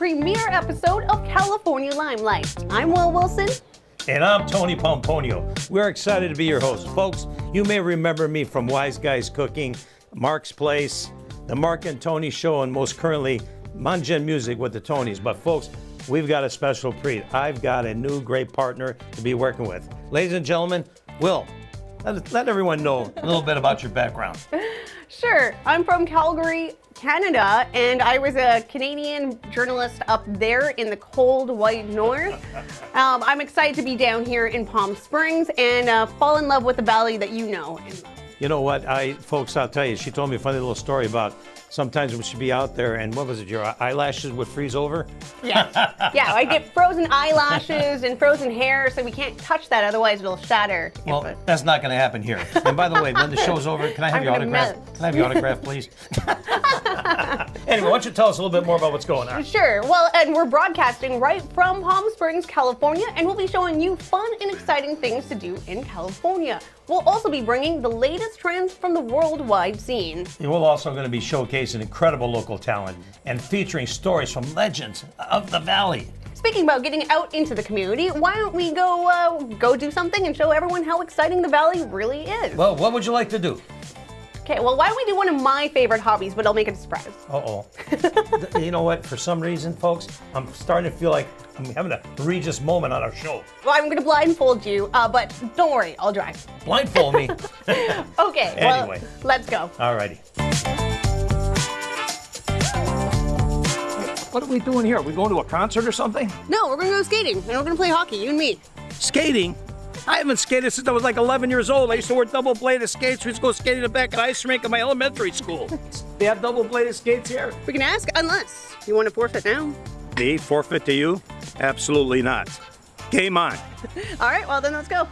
premiere episode of California Limelight. I'm Will Wilson. And I'm Tony Pomponio. We're excited to be your hosts. Folks, you may remember me from Wise Guys Cooking, Mark's Place, The Mark and Tony Show, and most currently, Manjan Music with the Tonys. But folks, we've got a special treat. I've got a new great partner to be working with. Ladies and gentlemen, Will, let everyone know a little bit about your background. Sure, I'm from Calgary, Canada, and I was a Canadian journalist up there in the cold white north. I'm excited to be down here in Palm Springs and fall in love with the valley that you know. You know what, folks, I'll tell you, she told me a funny little story about sometimes we should be out there and what was it, your eyelashes would freeze over? Yeah, I get frozen eyelashes and frozen hair, so we can't touch that, otherwise it'll shatter. Well, that's not going to happen here. And by the way, when the show's over, can I have your autograph? Can I have your autograph, please? Anyway, why don't you tell us a little bit more about what's going on? Sure. Well, and we're broadcasting right from Palm Springs, California, and we'll be showing you fun and exciting things to do in California. We'll also be bringing the latest trends from the worldwide scene. And we're also going to be showcasing incredible local talent and featuring stories from legends of the valley. Speaking about getting out into the community, why don't we go do something and show everyone how exciting the valley really is? Well, what would you like to do? Okay, well, why don't we do one of my favorite hobbies, but I'll make it a surprise. Uh-oh. You know what? For some reason, folks, I'm starting to feel like I'm having a Regis moment on our show. Well, I'm going to blindfold you, but don't worry, I'll drive. Blindfold me? Okay, anyway. Well, let's go. All righty. What are we doing here? Are we going to a concert or something? No, we're going to go skating, and we're going to play hockey, you and me. Skating? I haven't skated since I was like 11 years old. I used to wear double-bladed skates. We used to go skating in the back of the ice rink at my elementary school. They have double-bladed skates here? We can ask, unless you want to forfeit now. Me? Forfeit to you? Absolutely not. Game on. All right, well then let's go.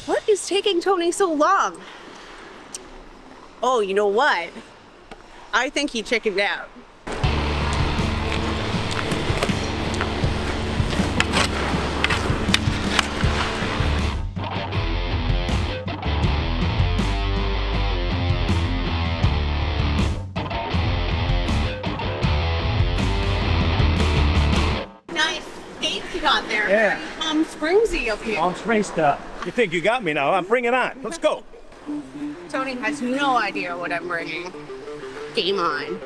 What is taking Tony so long? Oh, you know what? I think he chickened out. Nice skates you got there. Yeah. Palm Springsy up here. Palm Springs stuff. You think you got me now? Bring it on. Let's go. Tony has no idea what I'm bringing. Game on.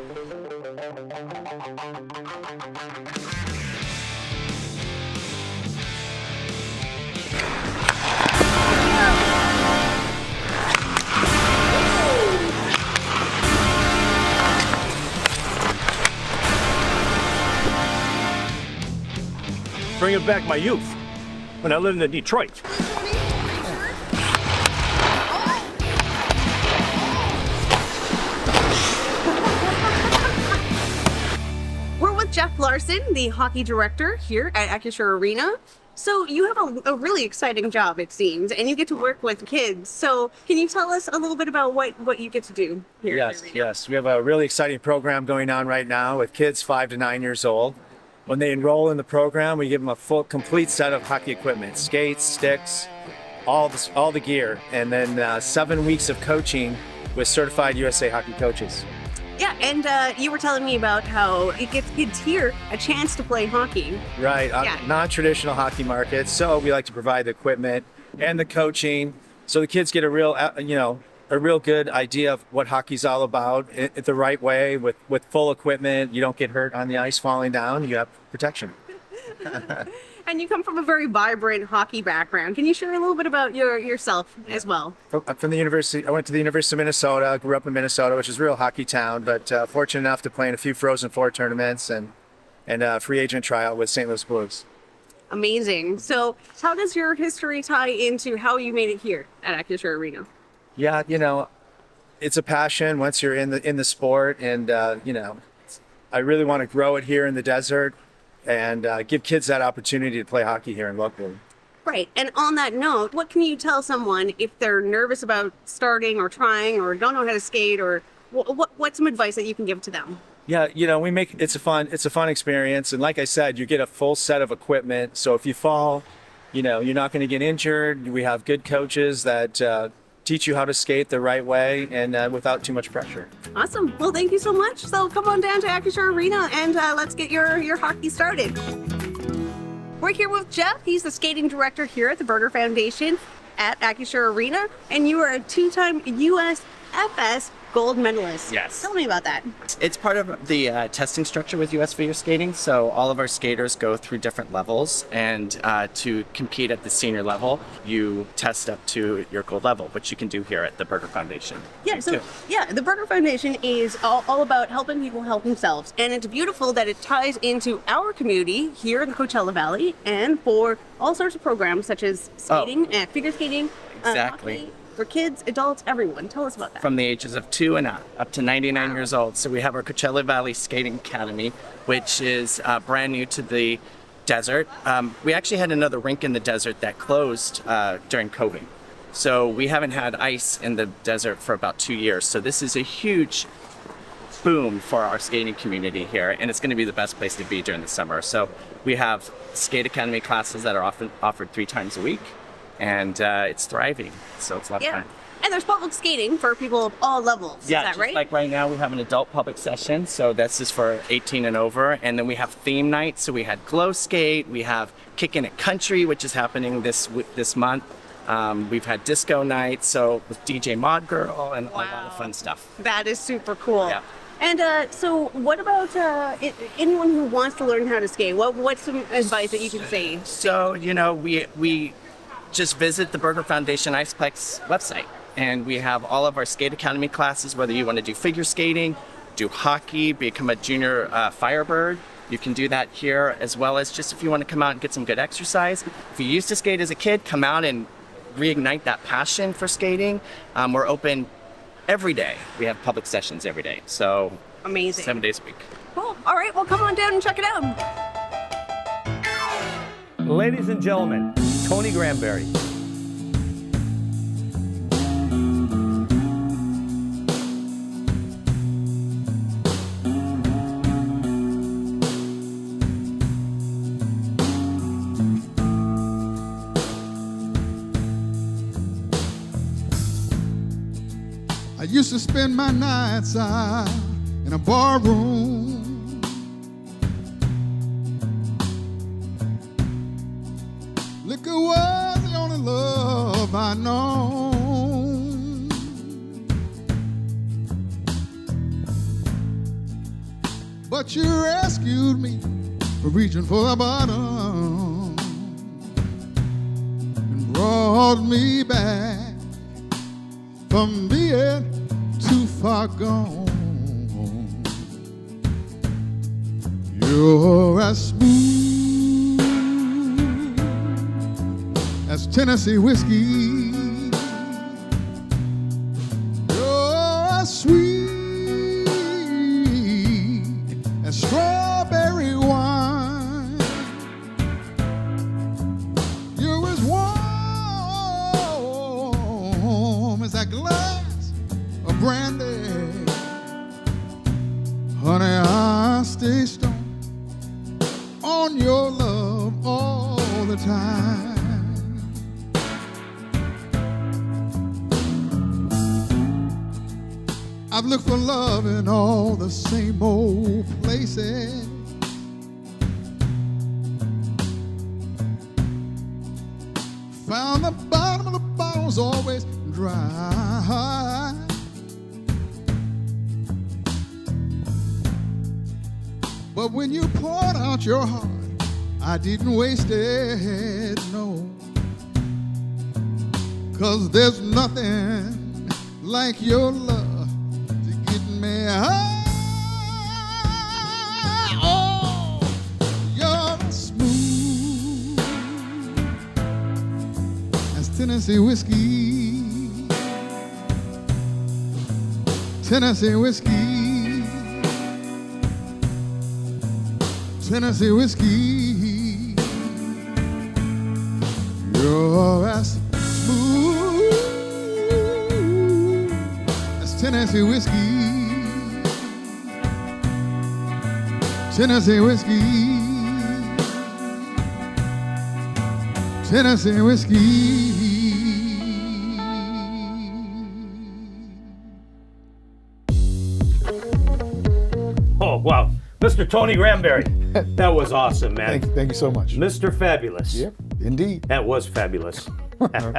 Bringing back my youth when I lived in Detroit. Steph Wilson, the hockey director here at Acrisure Arena. So you have a really exciting job, it seems, and you get to work with kids. So can you tell us a little bit about what you get to do here? Yes. We have a really exciting program going on right now with kids 5 to 9 years old. When they enroll in the program, we give them a full, complete set of hockey equipment, skates, sticks, all the gear, and then 7 weeks of coaching with certified USA hockey coaches. Yeah, and you were telling me about how it gives kids here a chance to play hockey. Right, non-traditional hockey market. So we like to provide the equipment and the coaching, so the kids get a real good idea of what hockey's all about, the right way, with full equipment. You don't get hurt on the ice falling down. You have protection. And you come from a very vibrant hockey background. Can you share a little bit about yourself as well? I'm from the university. I went to the University of Minnesota. Grew up in Minnesota, which is a real hockey town, but fortunate enough to play in a few Frozen Four tournaments and a free agent tryout with St. Louis Blues. Amazing. So how does your history tie into how you made it here at Acrisure Arena? Yeah, it's a passion once you're in the sport, and I really want to grow it here in the desert and give kids that opportunity to play hockey here in locally. Right. And on that note, what can you tell someone if they're nervous about starting or trying or don't know how to skate, or what's some advice that you can give to them? Yeah, it's a fun experience, and like I said, you get a full set of equipment. So if you fall, You know, you're not going to get injured. We have good coaches that teach you how to skate the right way and without too much pressure. Awesome. Well, thank you so much. So come on down to Acrisure Arena and let's get your hockey started. We're here with Jeff. He's the skating director here at the Burger Foundation at Acrisure Arena, and you are a two-time USFS gold medalist. Yes. Tell me about that. It's part of the testing structure with US Figure Skating. So all of our skaters go through different levels, and to compete at the senior level, you test up to your gold level, which you can do here at the Burger Foundation. Yeah, so the Burger Foundation is all about helping people help themselves, and it's beautiful that it ties into our community here in the Coachella Valley, and for all sorts of programs such as skating and figure skating, Exactly. hockey, for kids, adults, everyone. Tell us about that. From the ages of 2 and up to 99 years old. So we have our Coachella Valley Skating Academy, which is brand new to the desert. We actually had another rink in the desert that closed during COVID. So we haven't had ice in the desert for about 2 years. So this is a huge boom for our skating community here, and it's going to be the best place to be during the summer. So we have skate academy classes that are often offered 3 times a week, and it's thriving. So it's a lot of fun. And there's public skating for people of all levels. Yeah, is that just right? like right now we have an adult public session, so this is for 18 and over, and then we have theme nights. So we had glow skate, we have Kickin' It Country, which is happening this month. We've had disco nights, so with DJ Mod Girl and a lot of fun stuff. That is super cool. Yeah. And so what about anyone who wants to learn how to skate? What's some advice that you can say? So, you know, we just visit the Burger Foundation Iceplex website, and we have all of our skate academy classes, whether you want to do figure skating, do hockey, become a junior Firebird. You can do that here, as well as just if you want to come out and get some good exercise. If you used to skate as a kid, come out and reignite that passion for skating. We're open every day. We have public sessions every day. So Amazing. 7 days a week. Cool. All right, well, come on down and check it out. Ladies and gentlemen, Tony Granberry. I used to spend my nights out in a bar room. Liquor was the only love I known. But you rescued me from reaching for the bottom and brought me back from being too far gone. You're as smooth as Tennessee whiskey. You're as sweet as strawberry wine. You're as warm as that glass of brandy. Honey, I stay stoned on your love all the time. I've looked for love in all the same old places. Found the bottom of the bottle's always dry. But when you poured out your heart, I didn't waste it, no. 'Cause there's nothing like your love to get me high. Oh, you're smooth as Tennessee whiskey. Tennessee whiskey. Tennessee whiskey. You're as smooth as Tennessee whiskey. Tennessee whiskey. Tennessee whiskey. Oh, wow. Mr. Tony Granberry. That was awesome, man. Thank you so much. Mr. Fabulous. Yep, indeed. That was fabulous.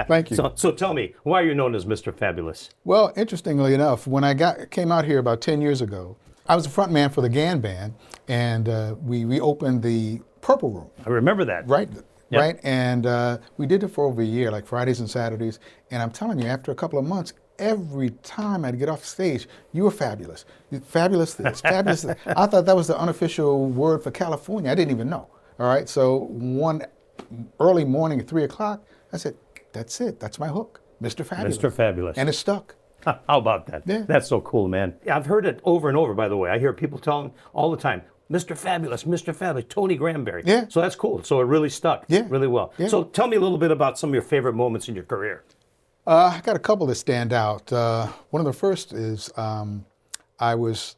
Thank you. So tell me, why are you known as Mr. Fabulous? Well, interestingly enough, when I came out here about 10 years ago, I was the front man for the GAN band, and we opened the Purple Room. I remember that. Right, Yep. right, and we did it for over a year, like Fridays and Saturdays. And I'm telling you, after a couple of months, every time I'd get off stage, you were fabulous. Fabulous this, fabulous this. I thought that was the unofficial word for California. I didn't even know. All right, so one early morning at 3 o'clock, I said, that's it. That's my hook, Mr. Fabulous. Mr. Fabulous. And it stuck. How about that? Yeah. That's so cool, man. I've heard it over and over, by the way. I hear people telling all the time, Mr. Fabulous, Tony Granberry. Yeah. So that's cool. So it really stuck really well. Yeah. So tell me a little bit about some of your favorite moments in your career. I got a couple that stand out. One of the first is I was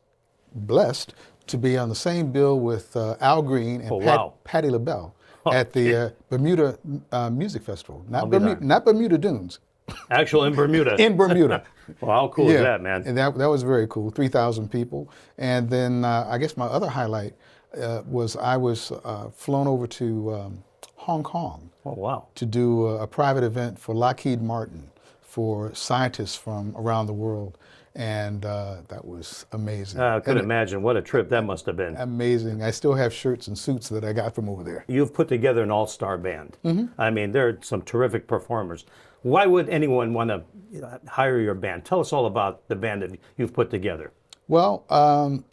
blessed to be on the same bill with Al Green and Patti LaBelle at the Bermuda Music Festival. Not Bermuda Dunes. Actual in Bermuda. In Bermuda. Well, how cool is that, man? And that was very cool, 3,000 people. And then I guess my other highlight was I was flown over to Hong Kong. Oh, wow. To do a private event for Lockheed Martin for scientists from around the world. And that was amazing. I could imagine what a trip that must have been. Amazing. I still have shirts and suits that I got from over there. You've put together an all-star band. I mean, there are some terrific performers. Why would anyone want to hire your band? Tell us all about the band that you've put together. Well,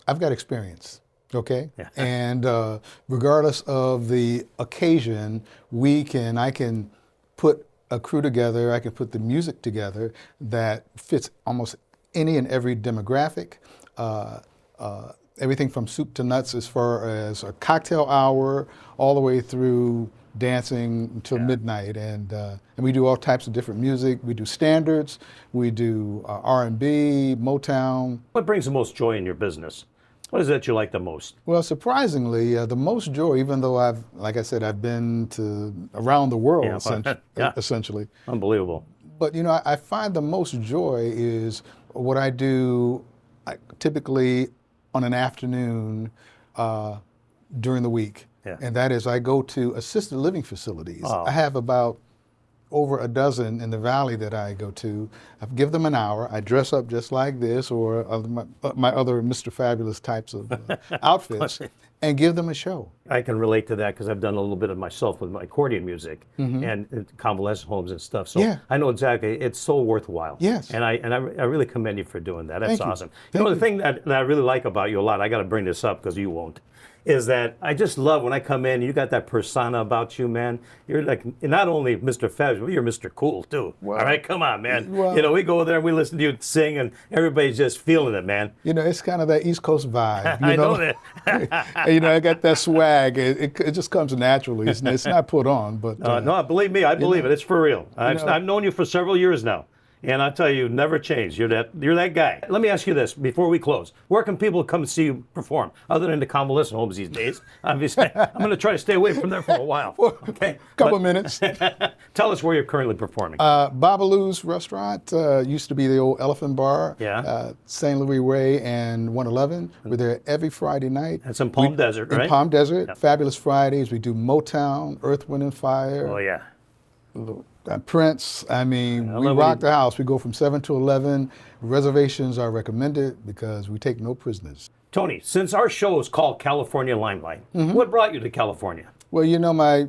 I've got experience, okay? Yeah. And regardless of the occasion, I can put a crew together, I can put the music together that fits almost any and every demographic. Everything from soup to nuts as far as a cocktail hour all the way through dancing until midnight, and we do all types of different music. We do standards, we do R&B, Motown. What brings the most joy in your business? What is it you like the most? Well, surprisingly, the most joy, even though like I said, I've been to around the world essentially. Unbelievable. But I find the most joy is what I do typically on an afternoon during the week. Yeah. And that is I go to assisted living facilities. Oh. I have about over a dozen in the valley that I go to. I give them an hour. I dress up just like this or my other Mr. Fabulous types of outfits and give them a show. I can relate to that because I've done a little bit of myself with my accordion music and convalescent homes and stuff. So I know exactly. It's so worthwhile. Yes. And I really commend you for doing that. That's Thank you. awesome. The thing that I really like about you a lot, I got to bring this up because you won't, is that I just love when I come in, you got that persona about you, man. You're like not only Mr. Fabulous, but you're Mr. Cool, too. Wow. All right, come on, man. Well, we go there, we listen to you sing, and everybody's just feeling it, man. It's kind of that East Coast vibe. I know that. I got that swag. It just comes naturally. It's not put on, but... no, believe me, I believe it. It's for real. I've known you for several years now. And I tell you, never change. You're that guy. Let me ask you this before we close. Where can people come see you perform, other than the convalescent homes these days? Obviously, I'm going to try to stay away from there for a while. Okay, couple minutes. Tell us where you're currently performing. Babalu's restaurant used to be the old Elephant Bar. Yeah. St. Louis Ray and 111. We're there every Friday night. That's in Palm Desert, right? In Palm Desert. Yep. Fabulous Fridays. We do Motown, Earth, Wind, and Fire. Oh yeah. Prince, we rock the house. We go from 7 to 11. Reservations are recommended because we take no prisoners. Tony, since our show is called California Limelight, what brought you to California? Well,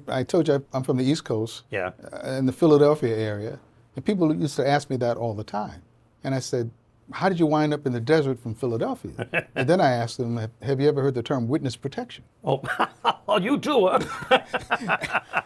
I told you I'm from the East Coast, in the Philadelphia area, and people used to ask me that all the time. And I said, how did you wind up in the desert from Philadelphia? And then I asked them, have you ever heard the term witness protection? Oh, you too, huh?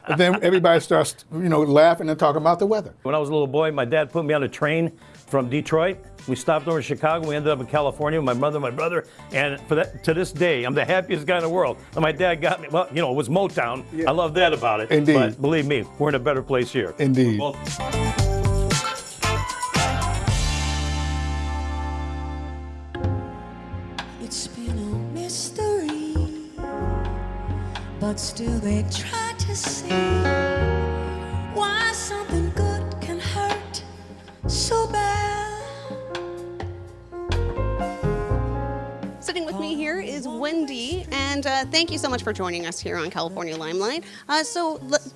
And then everybody starts, laughing and talking about the weather. When I was a little boy, my dad put me on a train from Detroit. We stopped over in Chicago. We ended up in California with my mother and my brother. And to this day, I'm the happiest guy in the world. And my dad got me, it was Motown. Yeah. I love that about it. Indeed. But believe me, we're in a better place here. Indeed. It's been a mystery, but still they try to see something good can hurt so bad. Sitting with me here is Wendy, and thank you so much for joining us here on California Limelight.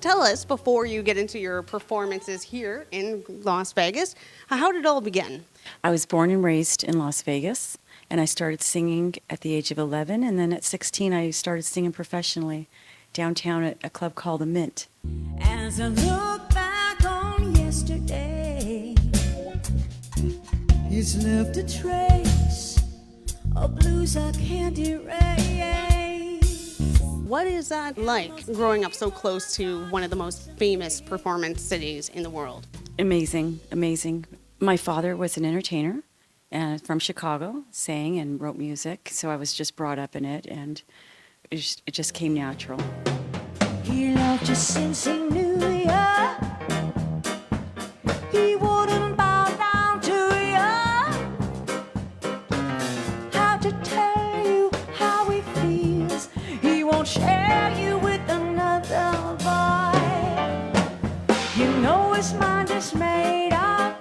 Tell us, before you get into your performances here in Las Vegas, how did it all begin? I was born and raised in Las Vegas, and I started singing at the age of 11, and then at 16 I started singing professionally downtown at a club called The Mint. As I look back on yesterday, it's left a trace of blues I can't erase. What is that like, growing up so close to one of the most famous performance cities in the world? Amazing, amazing. My father was an entertainer and from Chicago, sang and wrote music, so I was just brought up in it, and it just came natural. He loved you since he knew you. He wouldn't bow down to you. How to tell you how he feels? He won't share you with another boy. You know his mind is made up.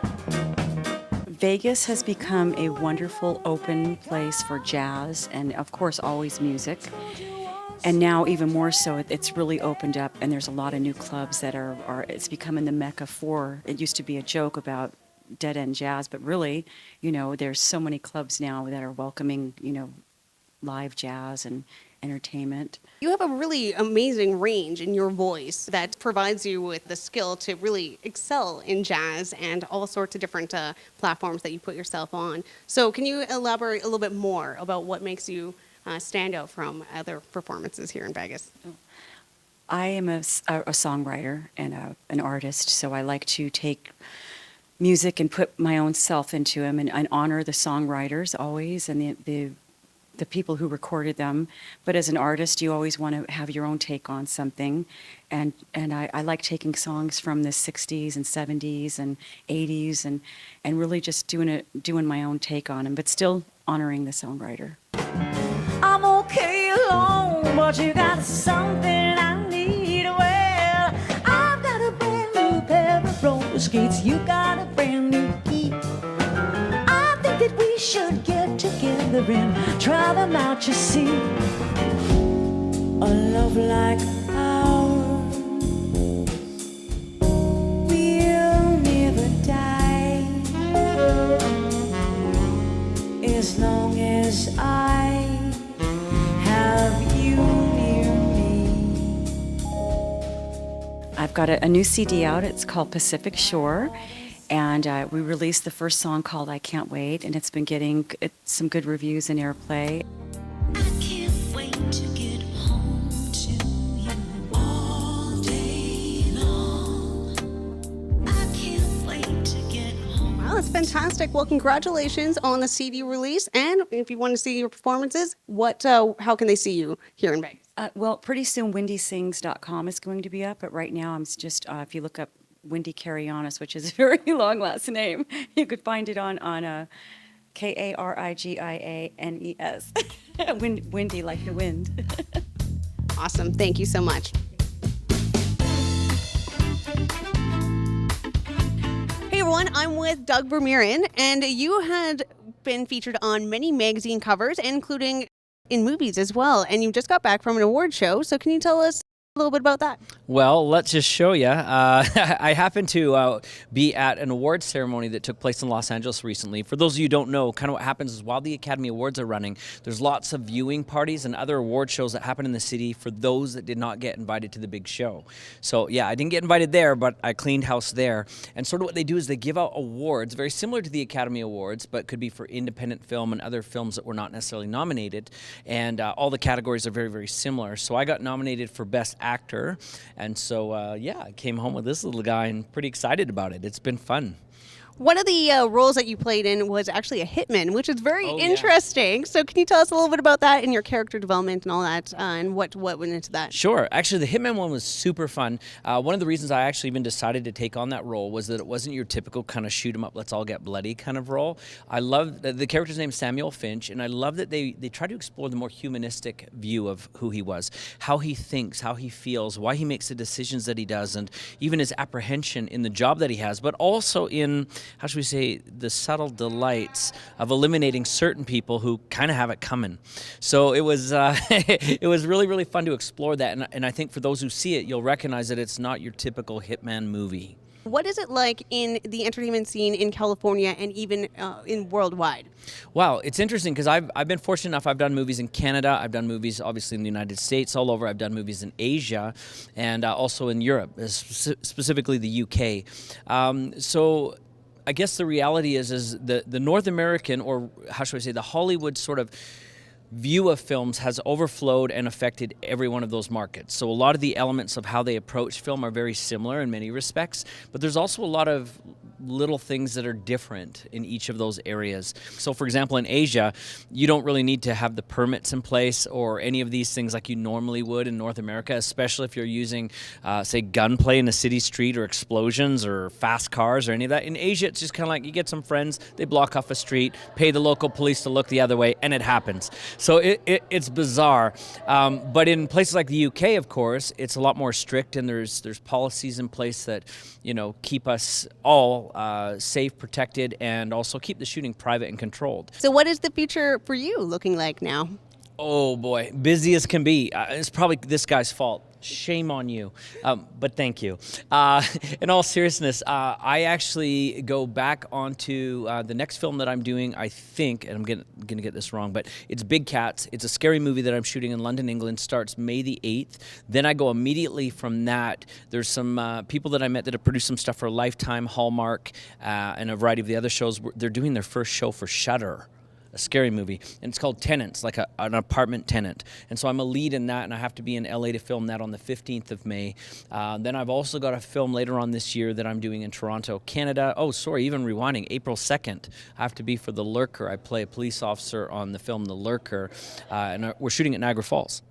Vegas has become a wonderful open place for jazz and, of course, always music. And now even more so, it's really opened up, and there's a lot of new clubs that are it's becoming the mecca for, it used to be a joke about dead-end jazz, but really, you know, there's so many clubs now that are welcoming, you know, live jazz and entertainment. You have a really amazing range in your voice that provides you with the skill to really excel in jazz and all sorts of different platforms that you put yourself on. So can you elaborate a little bit more about what makes you stand out from other performances here in Vegas? I am a songwriter and an artist, so I like to take music and put my own self into them and honor the songwriters always and the people who recorded them. But as an artist, you always want to have your own take on something. And I like taking songs from the 60s and 70s and 80s and really just doing my own take on them, but still honoring the songwriter. I'm okay alone, but you got something I need. Well, I've got a brand new pair of roller skates. You got a brand new key. I think that we should get together and try them out, you see. A love like ours will never die as long as I have you near me. I've got a new CD out. It's called Pacific Shore. And we released the first song called I Can't Wait, and it's been getting some good reviews and airplay. I can't wait to get home to you all day long. I can't wait to get home. Wow, that's fantastic. Well, congratulations on the CD release. And if you want to see your performances, how can they see you here in Vegas? Well, pretty soon wendysings.com is going to be up, but right now I'm just, if you look up Wendy Karianis, which is a very long last name, you could find it on Karigianes. Windy like the wind. Awesome. Thank you so much. Hey everyone, I'm with Doug Vermeeren, and you had been featured on many magazine covers, including in movies as well, and you just got back from an award show, so can you tell us a little bit about that? Well, let's just show you. I happened to be at an awards ceremony that took place in Los Angeles recently. For those of you who don't know, kind of what happens is while the Academy Awards are running, there's lots of viewing parties and other award shows that happen in the city for those that did not get invited to the big show. So yeah, I didn't get invited there, but I cleaned house there. And sort of what they do is they give out awards, very similar to the Academy Awards, but could be for independent film and other films that were not necessarily nominated. And all the categories are very, very similar. So I got nominated for Best Actor. And so, yeah, I came home with this little guy and pretty excited about it. It's been fun. One of the roles that you played in was actually a hitman, which is very Oh, yeah. interesting. So can you tell us a little bit about that and your character development and all that, and what went into that? Sure. Actually, the Hitman one was super fun. One of the reasons I actually even decided to take on that role was that it wasn't your typical kind of shoot 'em up, let's all get bloody kind of role. I love the character's name, Samuel Finch, and I love that they try to explore the more humanistic view of who he was, how he thinks, how he feels, why he makes the decisions that he does, and even his apprehension in the job that he has, but also in, how should we say, the subtle delights of eliminating certain people who kind of have it coming. So it was it was really, really fun to explore that, and I think for those who see it, you'll recognize that it's not your typical hitman movie. What is it like in the entertainment scene in California and even in worldwide? Wow, it's interesting because I've been fortunate enough. I've done movies in Canada. I've done movies, obviously, in the United States, all over. I've done movies in Asia and also in Europe, specifically the UK. So I guess the reality is the North American, or how should I say, the Hollywood sort of view of films has overflowed and affected every one of those markets. So a lot of the elements of how they approach film are very similar in many respects, but there's also a lot of little things that are different in each of those areas. So for example, in Asia, you don't really need to have the permits in place or any of these things like you normally would in North America, especially if you're using, say, gunplay in a city street or explosions or fast cars or any of that. In Asia, it's just kind of like you get some friends, they block off a street, pay the local police to look the other way, and it happens. So it's bizarre. But in places like the UK, of course, it's a lot more strict, and there's policies in place that, you know, keep us all safe, protected, and also keep the shooting private and controlled. So what is the future for you looking like now? Oh boy, busy as can be. It's probably this guy's fault. Shame on you, but thank you. In all seriousness, I actually go back onto the next film that I'm doing, I think, and I'm going to get this wrong, but it's Big Cats. It's a scary movie that I'm shooting in London, England, starts May the 8th. Then I go immediately from that. There's some people that I met that have produced some stuff for Lifetime, Hallmark, and a variety of the other shows. They're doing their first show for Shudder, a scary movie, and it's called Tenants, like an apartment tenant. And so I'm a lead in that, and I have to be in LA to film that on the 15th of May. Then I've also got a film later on this year that I'm doing in Toronto, Canada. Oh, sorry, even rewinding, April 2nd. I have to be for The Lurker. I play a police officer on the film The Lurker, and we're shooting at Niagara Falls.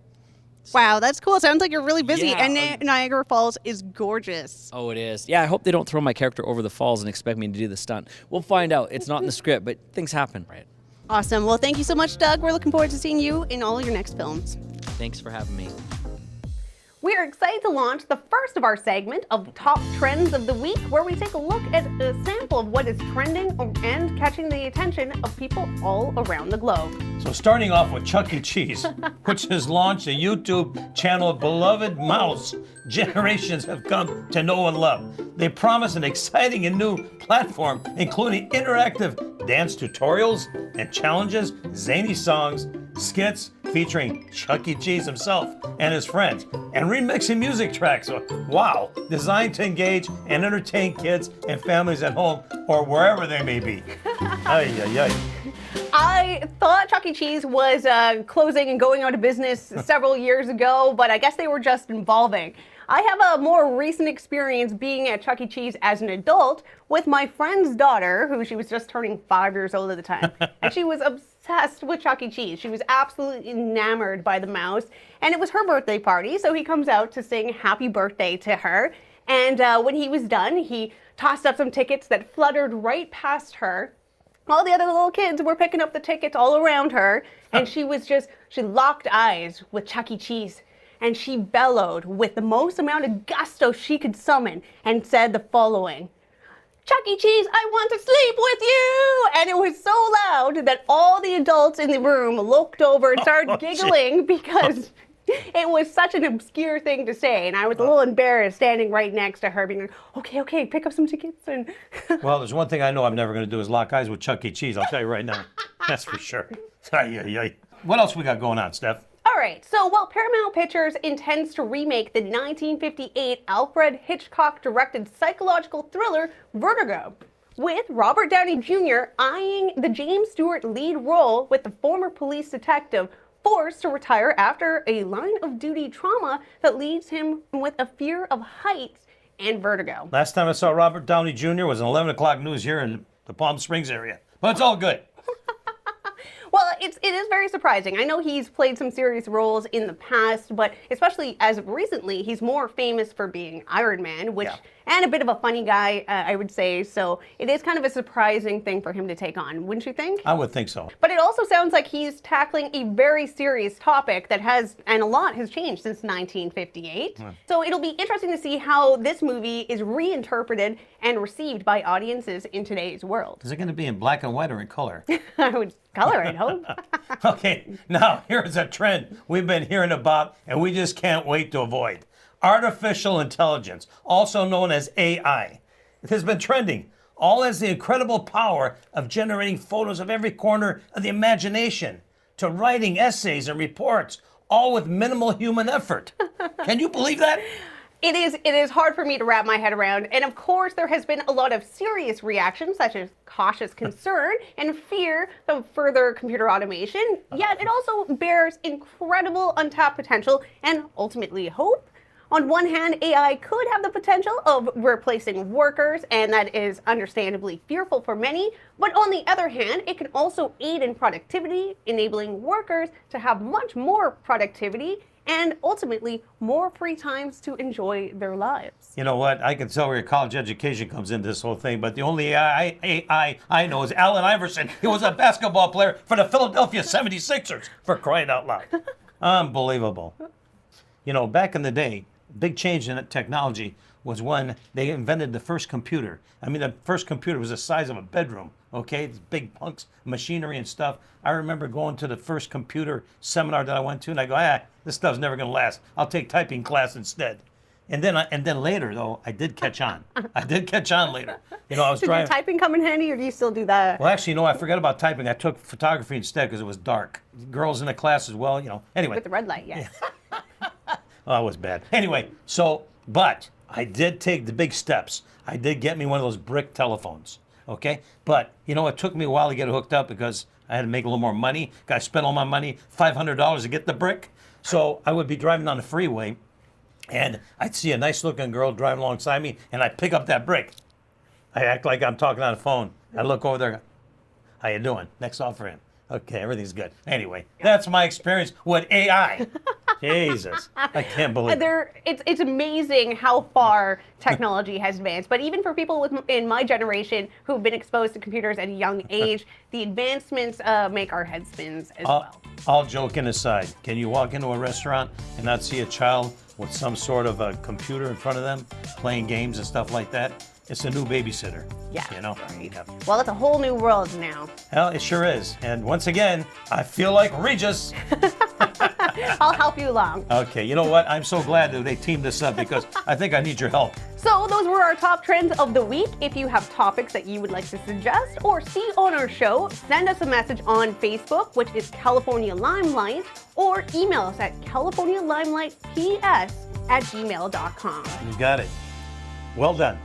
Wow, that's cool. Sounds like you're really busy. Yeah, And Niagara Falls is gorgeous. Oh, it is. Yeah, I hope they don't throw my character over the falls and expect me to do the stunt. We'll find out. It's not in the script, but things happen. Right. Awesome. Well, thank you so much, Doug. We're looking forward to seeing you in all your next films. Thanks for having me. We are excited to launch the first of our segment of Top Trends of the Week, where we take a look at a sample of what is trending and catching the attention of people all around the globe. So starting off with Chuck E. Cheese, which has launched a YouTube channel of beloved mouse generations have come to know and love. They promise an exciting and new platform, including interactive dance tutorials and challenges, zany songs, skits featuring Chuck E. Cheese himself and his friends, and remixing music tracks. Wow, designed to engage and entertain kids and families at home or wherever they may be. Ay, ay, ay. I thought Chuck E. Cheese was closing and going out of business several years ago, but I guess they were just evolving. I have a more recent experience being at Chuck E. Cheese as an adult with my friend's daughter, who she was just turning 5 years old at the time, and she was obsessed with Chuck E. Cheese. She was absolutely enamored by the mouse, and it was her birthday party, so he comes out to sing happy birthday to her, and when he was done, he tossed up some tickets that fluttered right past her. All the other little kids were picking up the tickets all around her, and she locked eyes with Chuck E. Cheese, and she bellowed with the most amount of gusto she could summon and said the following: "Chuck E. Cheese, I want to sleep with you!" And it was so loud that all the adults in the room looked over and started giggling because it was such an obscure thing to say, and I was a little embarrassed standing right next to her being like, okay, pick up some tickets. And Well, there's one thing I know I'm never going to do is lock eyes with Chuck E. Cheese. I'll tell you right now. That's for sure. Ay, ay, ay. What else we got going on, Steph? All right, so while Paramount Pictures intends to remake the 1958 Alfred Hitchcock-directed psychological thriller Vertigo, with Robert Downey Jr. eyeing the James Stewart lead role with the former police detective forced to retire after a line-of-duty trauma that leaves him with a fear of heights, and vertigo. Last time I saw Robert Downey Jr. was an 11 o'clock news here in the Palm Springs area. But it's all good. Well, it is very surprising. I know he's played some serious roles in the past, but especially as of recently, he's more famous for being Iron Man, which and a bit of a funny guy, I would say. So it is kind of a surprising thing for him to take on, wouldn't you think? I would think so. But it also sounds like he's tackling a very serious topic that and a lot has changed since 1958. So it'll be interesting to see how this movie is reinterpreted and received by audiences in today's world. Is it going to be in black and white or in color? I would color, I'd hope. Okay, now here's a trend we've been hearing about and we just can't wait to avoid. Artificial intelligence, also known as AI. It has been trending. All has the incredible power of generating photos of every corner of the imagination, to writing essays and reports, all with minimal human effort. Can you believe that? It is hard for me to wrap my head around, and of course there has been a lot of serious reactions, such as cautious concern and fear of further computer automation, yet it also bears incredible untapped potential and ultimately hope. On one hand, AI could have the potential of replacing workers, and that is understandably fearful for many, but on the other hand, it can also aid in productivity, enabling workers to have much more productivity and ultimately more free times to enjoy their lives. You know what? I can tell where your college education comes into this whole thing, but the only AI I know is Allen Iverson. He was a basketball player for the Philadelphia 76ers, for crying out loud. Unbelievable. You know, back in the day, big change in technology was when they invented the first computer. I mean, the first computer was the size of a bedroom, okay? It's big hunks, machinery and stuff. I remember going to the first computer seminar that I went to, and I go, this stuff's never gonna last. I'll take typing class instead. And then later, though, I did catch on. I did catch on later. You know, I was driving. Did your typing come in handy, or do you still do that? Well, actually, no, I forgot about typing. I took photography instead because it was dark. Girls in the class as well, you know. Anyway. With the red light, yes. Oh, that was bad. Anyway, but I did take the big steps. I did get me one of those brick telephones, okay? But, you know, it took me a while to get it hooked up because I had to make a little more money. I spent all my money, $500 to get the brick. So I would be driving on the freeway, and I'd see a nice-looking girl driving alongside me, and I'd pick up that brick. I act like I'm talking on the phone. I look over there. How you doing? Next offering. Okay, everything's good. Anyway, that's my experience with AI. Jesus, I can't believe it. It's amazing how far technology has advanced. But even for people in my generation who've been exposed to computers at a young age, the advancements make our head spins as well. All joking aside, can you walk into a restaurant and not see a child with some sort of a computer in front of them playing games and stuff like that? It's a new babysitter. Yeah. You know? Right. Yeah. Well, it's a whole new world now. Well, it sure is. And once again, I feel like Regis. I'll help you along. Okay, you know what? I'm so glad that they teamed this up because I think I need your help. So those were our top trends of the week. If you have topics that you would like to suggest or see on our show, send us a message on Facebook, which is California Limelight, or email us at californialimelightps@gmail.com. You got it. Well done.